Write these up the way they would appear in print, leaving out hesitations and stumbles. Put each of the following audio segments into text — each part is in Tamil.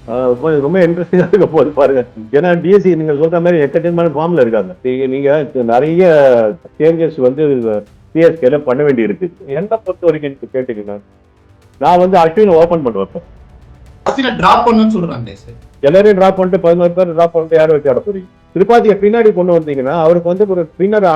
கொஞ்சம் ரொம்ப இன்ட்ரெஸ்டிங்கா இருக்க போது பாருங்க. ஏன்னா டிஎஸ்சி நீங்க சொல்ற மாதிரி எக்கச்சக்கமான ஃபார்ம்ல இருக்காங்க. நீங்க நிறைய சேஞ்சஸ் வந்து சிஎஸ்கேல பண்ண வேண்டி இருக்கு. என்ன பொறுத்த வரைக்கும் நீங்க கேட்டீங்கன்னா, நான் வந்து அஸ்வினை ஓபன் பண்ண வைப்பேன். அஸ்வினை டிராப் பண்ணணும்னு சொல்றாங்களே சார். எல்லாரையும் டிராப் பண்ணிட்டு 11 பேர் டிராப் பண்ணிட்டு யாரை வச்சு ஆட போறீங்க? திரிபாதியை பின்னாடி கொண்டு வந்தீங்கன்னா அவருக்கு வந்து ஒரு ஸ்பின்னர்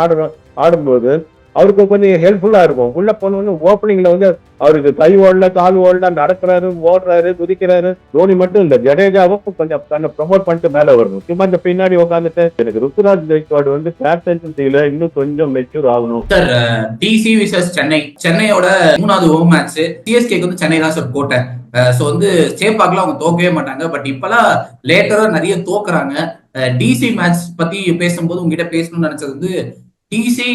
ஆடும்போது அவருக்கு கொஞ்சம் ஹெல்ப்ஃபுல்லா இருக்கும். உள்ள போனோன்னு ஓப்பனிங்ல வந்து அவருக்கு கை ஓடல கால் ஓடல நடக்கிறாரு ஓடுறாரு குதிக்கிறாரு. தோனி மட்டும் இல்ல ஜடேஜாவும் கொஞ்சம் தன்னை ப்ரொமோட் பண்ணிட்டு மேல வரணும். சும்மா இந்த பின்னாடி உட்காந்துட்டு எனக்கு ருத்துராஜ் கெய்க்வாட் வந்து கேப்டன்சில இன்னும் கொஞ்சம் மெச்சூர் ஆகணும். சார் டிசி விசஸ் சென்னையோட 3வது ஹோம் மேட்ச் சிஎஸ்கேக்கு வந்து சென்னை தான் சார் கோட்டை. சோ வந்து சேப்பாக்ல அவங்க தோக்கவே மாட்டாங்க. பட் இப்பெல்லாம் லேட்டரா நிறைய தோக்குறாங்க. டிசி மேட்ச் பத்தி பேசும்போது உங்ககிட்ட பேசணும்னு நினைச்சது வந்து டிசி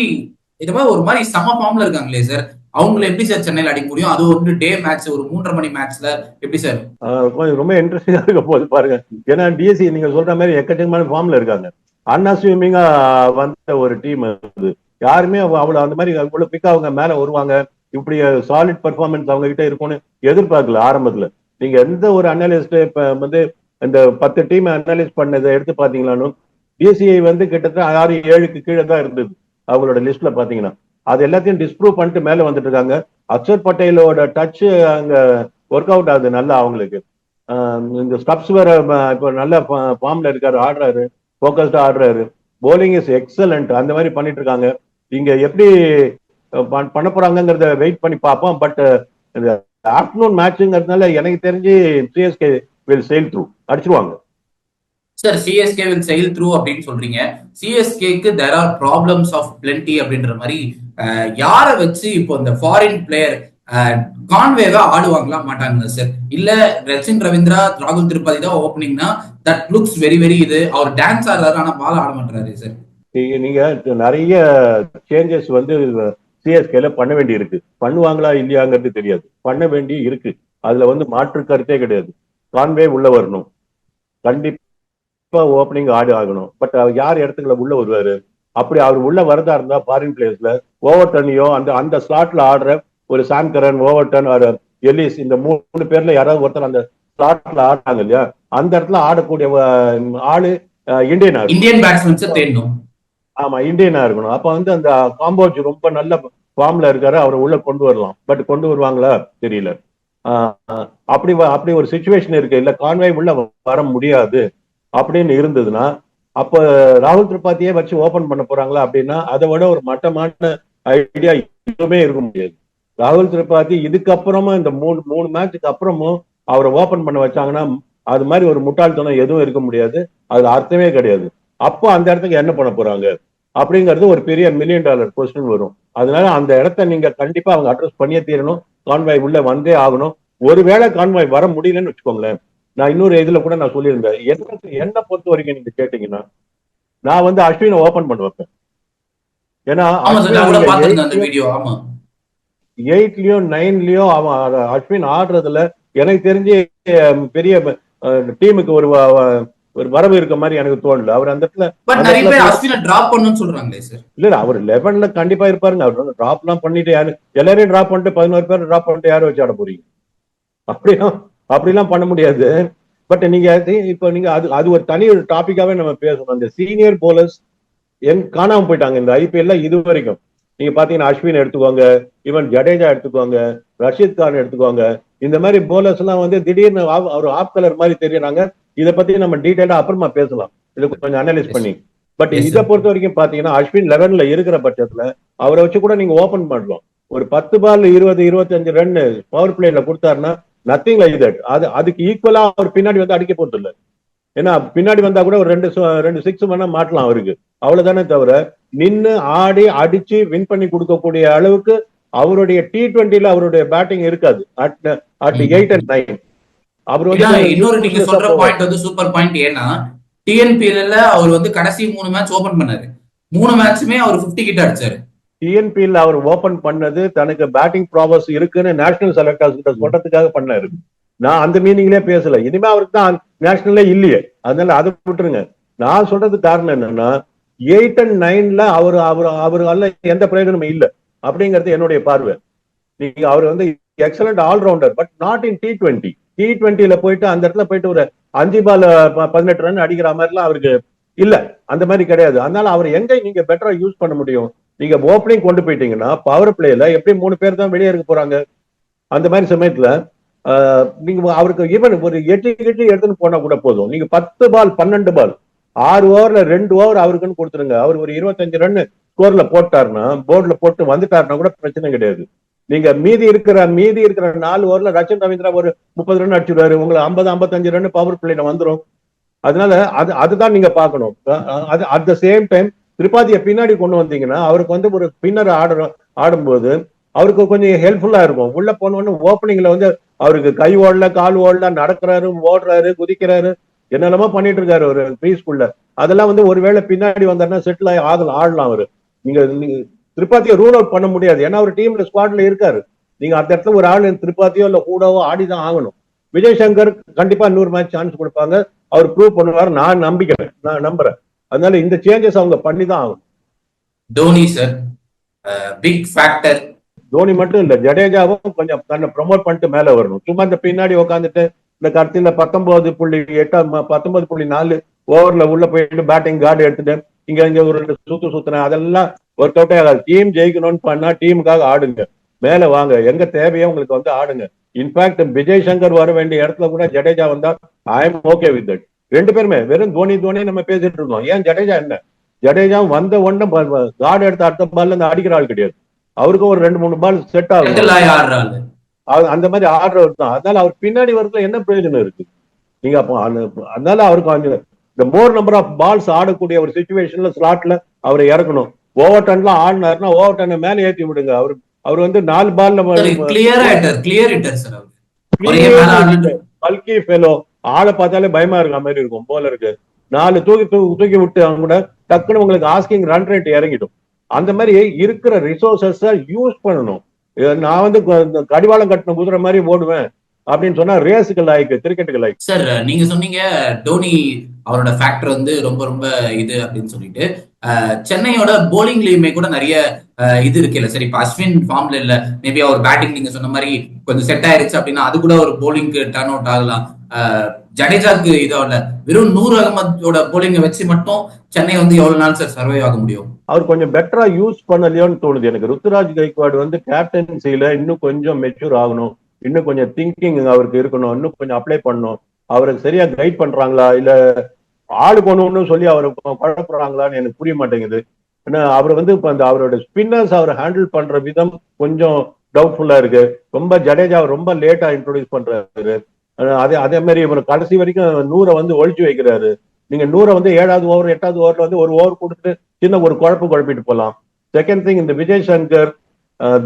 இது மாதிரி ஒரு மாதிரி சம ஃபார்ம்ல இருக்காங்களே சார். அவங்களை எப்படி சார் சென்னையில அடிக்க முடியும்? அது ஒரு டே மேட்ச் ஒரு 3:30 மணி மேட்ச்ல எப்படி சார்? ரொம்ப இன்ட்ரெஸ்டிங்கா இருக்க போது பாருங்க. ஏன்னா டிஎஸ்சி நீங்க சொல்ற மாதிரி எக்கச்சக்கமான ஃபார்ம்ல இருக்காங்க. அண்ணா ஸ்விமிங்கா வந்த ஒரு டீம் அது யாருமே அவ்வளவு அந்த மாதிரி அவ்வளவு பிக்கா அவங்க மேல வருவாங்க. இப்படி சாலிட் பெர்ஃபார்மன்ஸ் அவங்க கிட்ட இருக்கும்னு எதிர்பார்க்கல ஆரம்பத்துல. நீங்க எந்த ஒரு அனாலிஸ்ட் இப்ப வந்து இந்த 10 டீம் அனலைஸ் பண்ணதை எடுத்து பாத்தீங்களான்னு டிஎஸ்சிஐ வந்து கிட்டத்தட்ட 6-7க்கு கீழே தான் இருந்தது அவங்களோட லிஸ்ட்ல பாத்தீங்கன்னா. அது எல்லாத்தையும் டிஸ்ப்ரூவ் பண்ணிட்டு மேல வந்துட்டு இருக்காங்க. அக்ஷர் பட்டேலோட டச் அங்க ஒர்க் அவுட் ஆகுது நல்லா அவங்களுக்கு. இந்த ஸ்டப்ஸ் வேற இப்போ நல்ல ஃபார்ம்ல இருக்காரு, ஆடுறாரு, போக்கஸ்டா ஆடுறாரு. Bowling is excellent. அந்த மாதிரி பண்ணிட்டு இருக்காங்க. இங்க எப்படி பண்ண போறாங்கிறத வெயிட் பண்ணி பார்ப்போம். பட் ஆஃப்டர்நூன் மேட்ச்ங்கிறதுனால எனக்கு தெரிஞ்சு சிஎஸ்கே வில் செயில் த்ரூ அடிச்சிருவாங்க. Sir CSK will sail through அப்படின்னு சொல்றீங்க. சிஎஸ்கேக்கு there are problems of plenty அப்படின்ற மாதிரி யாரை வச்சு இப்போ இந்த ஃபாரின் பிளேயர் கான்வேவா ஆடுவாங்களா மாட்டாங்களா சார்? இல்ல ரச்சின் ரவீந்திரா ராகுல் திரிபாதி தான் ஓப்பனிங்னா தட் லுக்ஸ் வெரி வெரி இது அவர் டான்ஸ் ஆடுறாரு ஆனா பால் ஆட மாட்டாரு சார். நீங்க நிறைய சேஞ்சஸ் வந்து சிஎஸ்கேல பண்ண வேண்டி இருக்கு. பண்ணுவாங்களா இல்லையாங்கிறது தெரியாது. பண்ண வேண்டி இருக்கு. அதுல வந்து மாற்று கருத்தே கிடையாது. கான்வே உள்ள வரணும், கண்டிப்பா ஓப்பனிங் ஆடு ஆகணும். பட் யார் இடத்துக்குள்ள உள்ள வருவாரு? அப்படி அவர் உள்ள வரதா இருந்தா ஃபாரின் பிளேயர்ஸ்ல ஓவர்டர்னையோ அந்த அந்த ஸ்லாட்ல ஆடுற ஒரு சாம்கரன், ஓவர்டன், எலிஸ் இந்த 3 பேர்ல யாராவது ஒருத்தர் அந்த ஸ்லாட்ல ஆடுறாங்க இல்லையா, அந்த இடத்துல ஆடக்கூடிய ஆளு இந்தியன் பேட்ஸ்மேன்ஸ் தேடணும். ஆமா, இந்தியனா இருக்கணும். அப்ப வந்து அந்த காம்போஜ் ரொம்ப நல்ல ஃபார்ம்ல இருக்காரு, அவரை உள்ள கொண்டு வரலாம். பட் கொண்டு வருவாங்களா தெரியல. அப்படி ஒரு சுச்சுவேஷன் இருக்கு. இல்ல கான்வே உள்ள வர முடியாது அப்படின்னு இருந்ததுன்னா அப்ப ராகுல் திரிபாதியே வச்சு ஓபன் பண்ண போறாங்களா அப்படின்னா அதை விட ஒரு மட்டமான ஐடியா எதுவுமே இருக்க முடியாது. ராகுல் திரிபாதி இதுக்கப்புறமா இந்த மூணு மேட்சுக்கு அப்புறமும் அவரை ஓபன் பண்ண வச்சாங்கன்னா அது மாதிரி ஒரு முட்டாள்தனம் எதுவும் இருக்க முடியாது. அதுல அர்த்தமே கிடையாது. அப்போ அந்த இடத்துக்கு என்ன பண்ண போறாங்க அப்படிங்கிறது ஒரு பெரிய $1 மில்லியன் கொஸ்டின் வரும். அதனால அந்த இடத்த நீங்க கண்டிப்பா அவங்க அட்ரஸ் பண்ணியே தீரணும். கான்வாய் உள்ள வந்தே ஆகணும். ஒருவேளை கான்வாய் வர முடியலன்னு வச்சுக்கோங்களேன், நான் இன்னொரு இதுல கூட நான் சொல்லியிருந்தேன், என்ன பொறுத்த வரைக்கும் நீங்க கேட்டீங்கன்னா நான் வந்து அஸ்வினை ஓபன் பண்ண வைப்பேன். ஏன்னா 8லயோ 9லயோ அவன் அஸ்வின் ஆடுறதுல எனக்கு தெரிஞ்சு பெரிய டீமுக்கு ஒரு வரவு இருக்க மாதிரி எனக்கு தோணல. அவர் அந்த இடத்துல இல்ல அவர் 11ல கண்டிப்பா இருப்பாருங்க. அவர் டிராப் எல்லாம் பண்ணிட்டு யாரு எல்லாரையும் டிராப் பண்ணிட்டு 11 பேர் டிராப் பண்ணிட்டு யாரும் வச்சு ஆட போறீங்க? அப்படிலாம் பண்ண முடியாது. பட் நீங்க இப்ப நீங்க அது ஒரு தனி ஒரு டாபிக்காவே நம்ம பேசணும். அந்த சீனியர் போலர்ஸ் காணாம போயிட்டாங்க இந்த ஐபிஎல்ல இது வரைக்கும். நீங்க பாத்தீங்கன்னா அஸ்வின் எடுத்துக்கோங்க, ஈவன் ஜடேஜா எடுத்துக்கோங்க, ரஷீத் கான் எடுத்துக்கோங்க. இந்த மாதிரி போலர்ஸ் எல்லாம் வந்து திடீர்னு ஒரு ஆஃப் கலர் மாதிரி தெரியறாங்க. இதை பத்தி நம்ம டீடைலா அப்புறமா பேசலாம், இதை கொஞ்சம் அனலைஸ் பண்ணி. பட் இதை பொறுத்த வரைக்கும் பாத்தீங்கன்னா அஸ்வின் 11ல இருக்கிற பட்சத்துல அவரை வச்சு கூட நீங்க ஓபன் பண்ணலாம். ஒரு 10 பால் 20-25 ரன் பவர் பிளேல கொடுத்தாருன்னா நத்திங் லைக் தட். அதுக்கு ஈக்குவலா அவர் பின்னாடி வந்து அடிக்க போறது இல்லை. ஏன்னா பின்னாடி வந்தா கூட ஒரு 2 6 வேணா மாட்டலாம் அவருக்கு, அவ்வளவுதானே தவிர நின்று ஆடி அடிச்சு வின் பண்ணி கொடுக்கக்கூடிய அளவுக்கு அவருடைய T20ல அவருடைய பேட்டிங் இருக்காது. அட் 8 and 9 அவர் வந்து இன்னொரு நீங்க சொல்ற பாயிண்ட் வந்து சூப்பர் பாயிண்ட். ஏன்னா டிஎன்பிஎல்ல அவர் வந்து கடைசி 3 மேட்ச் ஓபன் பண்ணாரு. 3 மேட்சுமே அவர் 50 கிட்ட அடிச்சாரு. டிஎன்பிஎல் அவர் ஓபன் பண்ணது தனக்கு பேட்டிங் ப்ராவஸ் இருக்குன்னு நேஷனல் செலக்டர்ஸ் கிட்ட சொல்றதுக்காக பண்ணாரு. நான் அந்த மீனிங்லயே பேசல. இனிமே அவருக்கு தான் நேஷனல்ல இல்லையே, அதனால அதை விட்டுருங்க. நான் சொல்றது காரணம் என்னன்னா 8 and 9ல அவரால எந்த பிரயோஜனமும் இல்லை அப்படிங்கிறது என்னுடைய பார்வை. நீங்க அவர் வந்து excellent allrounder, but not in T20. T20ல போயிட்டு அந்த இடத்துல போயிட்டு ஒரு 5 பால் 18 ரன் அடிக்கிற மாதிரிலாம் அவருக்கு இல்ல, அந்த மாதிரி கிடையாது. அதனால அவர் எங்க நீங்க பெட்டரா யூஸ் பண்ண முடியும்? நீங்க ஓப்பனிங் கொண்டு போயிட்டீங்கன்னா பவர் பிளேல எப்படி 3 பேர் தான் வெளியே இருக்க போறாங்க. அந்த மாதிரி சமயத்துல நீங்க அவருக்கு ஈவன் ஒரு 8 எடுத்துன்னு போனா கூட போதும். நீங்க 10 பால் 12 பால் 6 ஓவர்ல 2 ஓவர் அவருக்குன்னு கொடுத்துருங்க. அவர் ஒரு 25 ரன் ஸ்கோர்ல போட்டாருன்னா, போர்டுல போட்டு வந்துட்டாருன்னா கூட பிரச்சனை கிடையாது. நீங்க மீதி இருக்கிற 4 ஓவர்ல ரச்சின் ரவீந்திரா ஒரு 30 ரன் அடிச்சுடுவாரு, உங்களுக்கு 50-55 ரன் பவர் பிளேல வந்துடும். அதனால அதுதான் நீங்க பார்க்கணும். அது அட் த சேம் டைம் திரிபாதியை பின்னாடி கொண்டு வந்தீங்கன்னா அவருக்கு வந்து ஒரு பின்னர் ஆடும்போது அவருக்கு கொஞ்சம் ஹெல்ப்ஃபுல்லா இருக்கும். உள்ள போனோன்னு ஓப்பனிங்ல வந்து அவருக்கு கை ஓடல, கால் ஓடல, நடக்கிறாரு, ஓடுறாரு, குதிக்கிறாரு, என்னெல்லாமோ பண்ணிட்டு இருக்காரு ஒரு பீஸ்குள்ள. அதெல்லாம் வந்து ஒருவேளை பின்னாடி வந்தாருன்னா செட்டில் ஆடலாம் அவரு. நீங்க திரிபாத்தியை ரூல் அவுட் பண்ண முடியாது, ஏன்னா அவர் டீம்ல ஸ்குவாட்ல இருக்காரு. நீங்க அந்த இடத்துல ஒரு ஆள் திரிபாத்தியோ இல்ல கூடவோ ஆடிதான் ஆகணும். விஜய் சங்கர் கண்டிப்பா 100 மேட்ச் சான்ஸ் கொடுப்பாங்க, அவர் ப்ரூவ் பண்ணுவார், நான் நம்புறேன். அதனால இந்த சேஞ்சஸ் அவங்க பண்ணிதான் ஆகும். Dhoni sir big factor. Dhoni மட்டும் இல்ல, ஜடேஜாவும் கொஞ்சம் தன்னை ப்ரொமோட் பண்ணிட்டு மேல வரணும். சும்மா இந்த பின்னாடி உட்காந்துட்டு இந்த கடைசியில 19.4 ஓவர்ல உள்ள போயிட்டு பேட்டிங் கார்டு எடுத்துட்டு இங்க ஒரு சுத்துறேன், அதெல்லாம் ஒர்க் அவுட்டே ஆகாது. டீம் ஜெயிக்கணும்னு பண்ணா டீமுக்காக ஆடுங்க, மேல வாங்க, எங்க தேவையோ உங்களுக்கு வந்து ஆடுங்க. இன்ஃபேக்ட் விஜய் சங்கர் வர வேண்டிய இடத்துல கூட ஜடேஜா வந்தா I am okay with that. 2 பேருமே வெறும் தோனி நம்ம பேசிட்டு இருக்கோம். ஏன் ஜடேஜா என்ன, ஜடேஜா வந்த உடனே கார்டு எடுத்த அடுத்த பால்ல இருந்து அடிக்கிற ஆள் கிடையாது. அவருக்கும் ஒரு 2-3 பால் செட் ஆகும், அந்த மாதிரி ஆடுறவர் தான். அதனால அவர் பின்னாடி வரதுல என்ன பிரயோஜனம் இருக்கு நீங்க அப்போ? அதனால அவருக்கு இந்த மோர் நம்பர் ஆஃப் பால்ஸ் ஆடக்கூடிய ஒரு சிச்சுவேஷன்ல ஸ்லாட்ல அவரை இறக்கணும். ஓவர் டன்லாம் ஆடினாருன்னா ஓவர் டன்னை மேல ஏற்றி விடுங்க. அவர் வந்து 4 பால்ல பல்கி ஃபெலோ, ஆளை பார்த்தாலே பயமா இருக்க மாதிரி இருக்கும் போலருக்கு. 4 தூக்கி விட்டு அவங்க கூட டக்குன்னு உங்களுக்கு ஆஸ்கிங் ரன் ரேட் இறங்கிடும். அந்த மாதிரி இருக்கிற ரிசோர்சஸ் யூஸ் பண்ணணும். நான் வந்து கடிவாளம் கட்டின குதிரை மாதிரி ஓடுவேன் அப்படின்னு சொன்னா ரேஸுக்கு லாய்க்கு, கிரிக்கெட்டுக்கு லாய்க்கு. சார் நீங்க சொன்னீங்க டோனி அவரோட ஃபேக்டர் வந்து ரொம்ப ரொம்ப இது அப்படின்னு சொல்லிட்டு, சென்னையோட போலிங்லயுமே கூட நிறைய இது இருக்கு இல்ல சார். இப்ப அஸ்வின் ஃபார்ம்ல இல்ல, மேபி அவர் பேட்டிங் நீங்க சொன்ன மாதிரி கொஞ்சம் செட் ஆயிருச்சு அப்படின்னா அது கூட ஒரு போலிங்க்கு டர்ன் அவுட் ஆகலாம். ஜடேஜாக்கு இதோ இல்ல, வெறும் நூர் அகமதோட போலிங்கை வச்சு மட்டும் சென்னை வந்து எவ்வளவு நாள் சார் சர்வை ஆக முடியும்? அவர் கொஞ்சம் பெட்டரா யூஸ் பண்ணலையோன்னு தோணுது எனக்கு. ருத்துராஜ் கைக்வாட் வந்து கேப்டன்சில இன்னும் கொஞ்சம் மெச்சூர் ஆகணும், இன்னும் கொஞ்சம் திங்கிங் அவருக்கு இருக்கணும், இன்னும் கொஞ்சம் அப்ளை பண்ணணும். அவருக்கு சரியா கைட் பண்றாங்களா இல்ல ஆளுக்கு ஒண்ணு சொல்லி அவரை குழப்புறாங்களான்னு எனக்கு புரிய மாட்டேங்குது. ஏன்னா அவர் வந்து இப்ப அந்த அவரோட ஸ்பின்னர்ஸ் அவர் ஹேண்டில் பண்ற விதம் கொஞ்சம் டவுட்ஃபுல்லா இருக்கு. ரொம்ப ஜடேஜா ரொம்ப லேட்டா இன்ட்ரோடியூஸ் பண்றாரு. அதே மாதிரி இவர் கடைசி வரைக்கும் 100 வந்து ஒழிச்சு வைக்கிறாரு. நீங்க 100 வந்து 7வது ஓவர் 8வது ஓவர்ல வந்து ஒரு ஓவர் கொடுத்துட்டு சின்ன ஒரு குழப்பிட்டு போகலாம். செகண்ட் திங், இந்த விஜய் சங்கர்,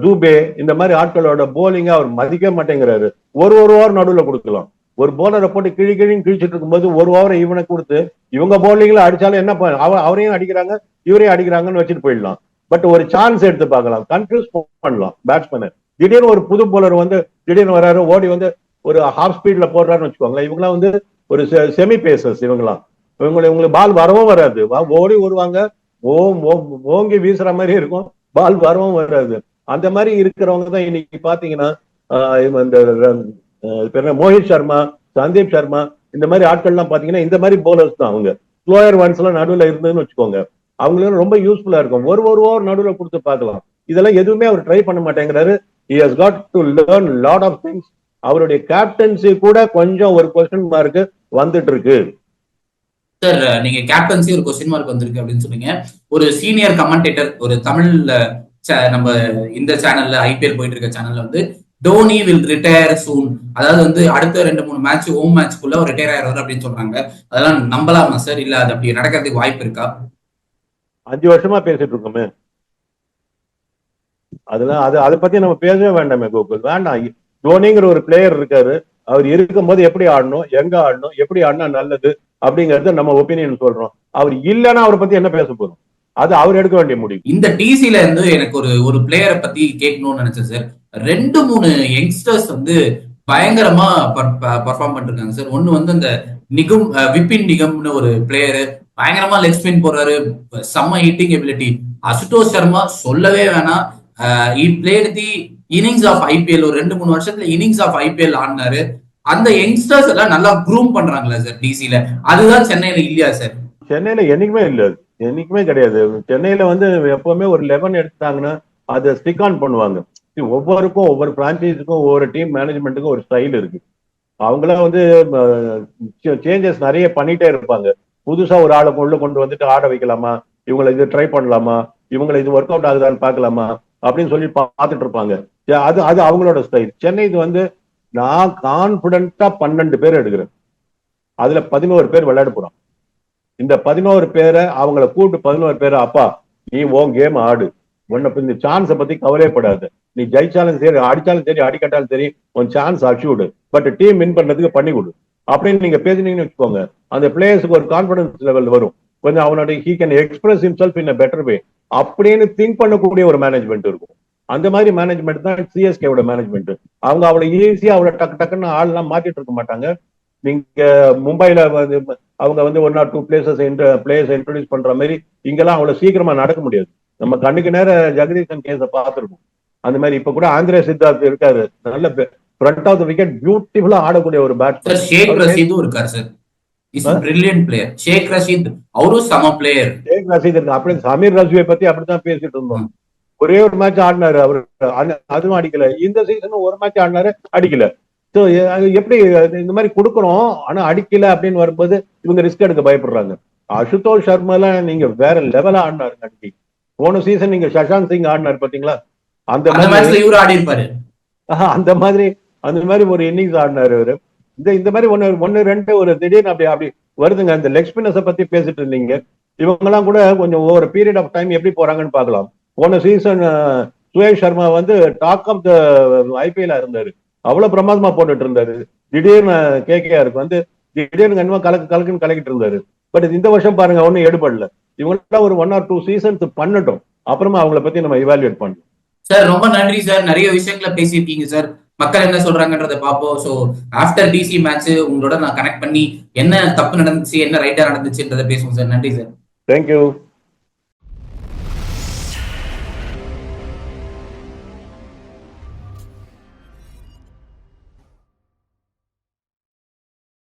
தூபே, இந்த மாதிரி ஆட்களோட போலிங்க அவர் மதிக்க மாட்டேங்கிறாரு. ஒரு ஓவர் நடுவில் கொடுக்கலாம். ஒரு போலரை போட்டு கிழிச்சிட்டு இருக்கும்போது ஒரு ஓவரை இவனை கொடுத்து இவங்க போலிங்ல அடிச்சாலும் என்ன அவரையும் அடிக்கிறாங்க இவரையும் அடிக்கிறாங்கன்னு வச்சுட்டு போயிடலாம். பட் ஒரு சான்ஸ் எடுத்து பார்க்கலாம், கன்ஃபியூஸ் பண்ணலாம் பேட்ஸ்மேனை. திடீர்னு ஒரு புது போலர் வந்து திடீர்னு வராரு, ஓடி வந்து ஒரு ஹாஃப் ஸ்பீட்ல போடுறாருன்னு வச்சுக்கோங்களேன். இவங்களாம் வந்து ஒரு செமி பேசர்ஸ். இவங்களுக்கு பால் வரவும் வராது, ஓடி வருவாங்க, ஓங்கி வீசுற மாதிரி இருக்கும், பால் வரவும் வராது. அந்த மாதிரி இருக்கிறவங்க தான் இன்னைக்கு பாத்தீங்கன்னா மோஹித் சர்மா, சந்தீப் சர்மா, இந்த மாதிரி ஆட்கள்லாம் பாத்தீங்கன்னா இந்த மாதிரி போலர்ஸ் தான். அவங்க ஸ்லோயர் ஒன்ஸ் எல்லாம் நடுவில் இருந்ததுன்னு வச்சுக்கோங்க, அவங்களுக்கு ரொம்ப யூஸ்ஃபுல்லா இருக்கும். ஒரு ஓவர் நடுவில் கொடுத்து பார்க்கலாம். இதெல்லாம் எதுவுமே அவர் ட்ரை பண்ண மாட்டேங்கிறாரு. he has got to learn lot of things. அவருடைய கேப்டன்சி கூட கொஞ்சம் ஒரு கொஸ்டின் மார்க் வந்துட்டு இருக்கு. சார் நீங்க கேப்டன்சி ஒரு கொஸ்டின் மார்க் வந்திருக்கு அப்படின்னு சொன்னீங்க. ஒரு சீனியர் கமெண்டேட்டர், ஒரு தமிழ்ல நம்ம இந்த சேனல்ல ஐபிஎல் போயிட்டு இருக்க சேனல்ல வந்து டோனி வில் ரிட்டையர் சூன், அதாவது வந்து அடுத்த 2-3 மேட்ச் ஹோம் மேட்ச்க்குள்ள ஒரு ரிட்டையர் ஆயிடுவார் அப்படின்னு சொல்றாங்க. அதெல்லாம் நம்பலாமா சார், இல்ல அது அப்படி நடக்கிறதுக்கு வாய்ப்பு இருக்கா? 5 வருஷமா பேசிட்டு இருக்கோமே, அதெல்லாம் அதை பத்தி நம்ம பேசவே வேண்டாமே கோகுல், வேண்டாம். தோனிங்கிற ஒரு பிளேயர் இருக்காரு, அவர் இருக்கும்போது எப்படி ஆடணும், எங்க ஆடணும், எப்படி ஆடினா நல்லது அப்படிங்கறது நம்ம ஒப்பீனியன் சொல்றோம். அவர் இல்லைன்னா அவரை பத்தி என்ன பேச போறோம், அது அவர் எடுக்க வேண்டிய முடிவு. இந்த டிசில இருந்து எனக்கு ஒரு பிளேயரை பத்தி கேட்கணும்னு நினைச்சேன் சார். 2-3 யங்ஸ்டர்ஸ் வந்து பயங்கரமா பர்ஃபார்ம் பண்ணிருக்காங்க சார். ஒண்ணு வந்து இந்த விபின் நிகம்னு ஒரு பிளேயரு, பயங்கரமா லெக் ஸ்பின் போடுறாரு, செம்ம ஹிட்டிங் எபிலிட்டி. அசுதோஷ் சர்மா சொல்லவே வேணாம், he played the innings of IPL. ஒரு 2-3 வருஷத்துல இன்னிங்ஸ் ஆஃப் IPL ஆடினாரு. அந்த யங்ஸ்டர்ஸ் எல்லாம் நல்லா க்ரூம் பண்றாங்களா சார் டிசில? அதுதான் சென்னையில இல்லையா சார்? சென்னையில என்னைக்குமே இல்ல, என்னைக்குமே கிடையாது. சென்னையில வந்து எப்பவுமே ஒரு 11 எடுத்தாங்கன்னா அதை ஸ்டிக் ஆன் பண்ணுவாங்க. ஒவ்வொருக்கும் ஒவ்வொரு பிரான்ச்சைஸுக்கும் ஒவ்வொரு டீம் மேனேஜ்மெண்ட்டுக்கும் ஒரு ஸ்டைல் இருக்கு. அவங்களாம் வந்து சேஞ்சஸ் நிறைய பண்ணிட்டே இருப்பாங்க. புதுசா ஒரு ஆளை உள்ள கொண்டு வந்துட்டு ஆட வைக்கலாமா, இவங்களை இது ட்ரை பண்ணலாமா, இவங்களை இது ஒர்க் அவுட் ஆகுதான்னு பார்க்கலாமா அப்படின்னு சொல்லி பார்த்துட்டு இருப்பாங்க. அது அது அவங்களோட ஸ்டைல். சென்னை இது வந்து நான் கான்பிடண்டா 12 பேர் எடுக்கிறேன், அதுல 11 பேர் விளையாட போறான். இந்த 11 பேரை அவங்கள கூப்பிட்டு 11 பேரை, அப்பா நீ உன் கேம் ஆடு, உன்னை இந்த சான்ஸை பத்தி கவலைப்படாது, நீ ஜெயிச்சாலும் சரி அடிச்சாலும் சரி அடிக்கட்டாலும் சரி உன் chance achieved, but team win பண்றதுக்கு பண்ணி கொடு அப்படின்னு நீங்க பேசுனீங்கன்னு வச்சுக்கோங்க, அந்த பிளேயர்ஸுக்கு ஒரு கான்பிடன்ஸ் லெவல் வரும். கொஞ்சம் அவனோட he can express himself in a better way அப்படின்னு திங்க் பண்ணக்கூடிய ஒரு மேனேஜ்மெண்ட் இருக்கும். அந்த மாதிரி மேனேஜ்மெண்ட் தான் சிஎஸ்கேவோட மேனேஜ்மெண்ட். அவங்க அவ்வளவு ஈஸியா அவ்வளவு டக்கு டக்குன்னு ஆள்லாம் மாத்திட்டு இருக்க மாட்டாங்க. நீங்க மும்பைல வந்து அவங்க வந்து 1 or 2 பிளேயர்ஸ் இன்ட்ரோடியூஸ் பண்ற மாதிரி இங்கெல்லாம் அவ்வளவு சீக்கிரமா நடக்க முடியாது. நம்ம கண்ணுக்கு நேர ஜெகதீசன் கேஸ பார்த்திருக்கோம். அந்த மாதிரி இப்ப கூட ஆந்திரே சித்தார்த் இருக்காரு, நல்ல ஃப்ரண்ட் ஆஃப் தி விக்கெட் பியூட்டிஃபுல்லா ஆடக்கூடிய ஒரு பேட்ஸ்மேன். ஷேக் ரஷீதும் இருக்காரு sir, is a brilliant player. ஷேக் ரஷீத் அவரும் சம பிளேயர். ஷேக் ரஷீத் இருக்கு. அப்படி சமீர் ரஷ்மியை பத்தி அப்படித்தான் பேசிட்டு இருந்தோம். ஒரே ஒரு மேட்ச் ஆடினாரு அவரு, அதுவும் அடிக்கல. இந்த சீசனும் ஒரு மேட்ச் ஆடினாரு, அடிக்கல. ஸோ எப்படி இந்த மாதிரி கொடுக்குறோம் ஆனா அடிக்கல அப்படின்னு வரும்போது இவங்க ரிஸ்க் எடுக்க பயப்படுறாங்க. அசுதோஷ் சர்மாலாம் நீங்க வேற லெவலா ஆடினாரு அன்னைக்கு. போன சீசன் நீங்க சஷாந்த் சிங் ஆடினாரு பாத்தீங்களா, அந்த மாதிரி இவரு ஆடி இருப்பாரு. அந்த மாதிரி ஒரு இன்னிங்ஸ் ஆடினாரு அவரு. இந்த மாதிரி ஒன்னு ரெண்டு ஒரு திடீர்னு அப்படி வருதுங்க. இந்த லெக் ஸ்பின்னர்ஸை பத்தி பேசிட்டு இருந்தீங்க, இவங்க எல்லாம் கூட கொஞ்சம் ஒரு பீரியட் ஆஃப் டைம் எப்படி போறாங்கன்னு பாக்கலாம். போன சீசன் சுயேஷ் சர்மா வந்து டாக் ஆஃப் த ஐபிஎல் இருந்தாரு, அவ்வளவு பிரமாதமா போட்டுட்டு இருந்தாரு. திடீர்னு கேகேஆருக்கு வந்து திடீர்னு என்னமோ கலக்குன்னு கலக்கிட்டு இருந்தாரு. பட் இந்த வருஷம் பாருங்க ஒன்னும் எடுபடல. இவங்களாம் ஒரு 1 or 2 சீசன்ஸ் பண்ணட்டும், அப்புறமா அவங்கள பத்தி நம்ம இவாலுவேட் பண்ணணும். சார் ரொம்ப நன்றி சார், நிறைய விஷயங்களை பேசியிருக்கீங்க சார். மக்கள் என்ன சொல்றாங்கன்றத பார்ப்போம். ஸோ ஆஃப்டர் டிசி மேட்ச் உங்களோட நான் கனெக்ட் பண்ணி என்ன தப்பு நடந்துச்சு என்ன ரைட்டா நடந்துச்சுன்றதை பேசுவோம் சார். நன்றி சார். தேங்க்யூ.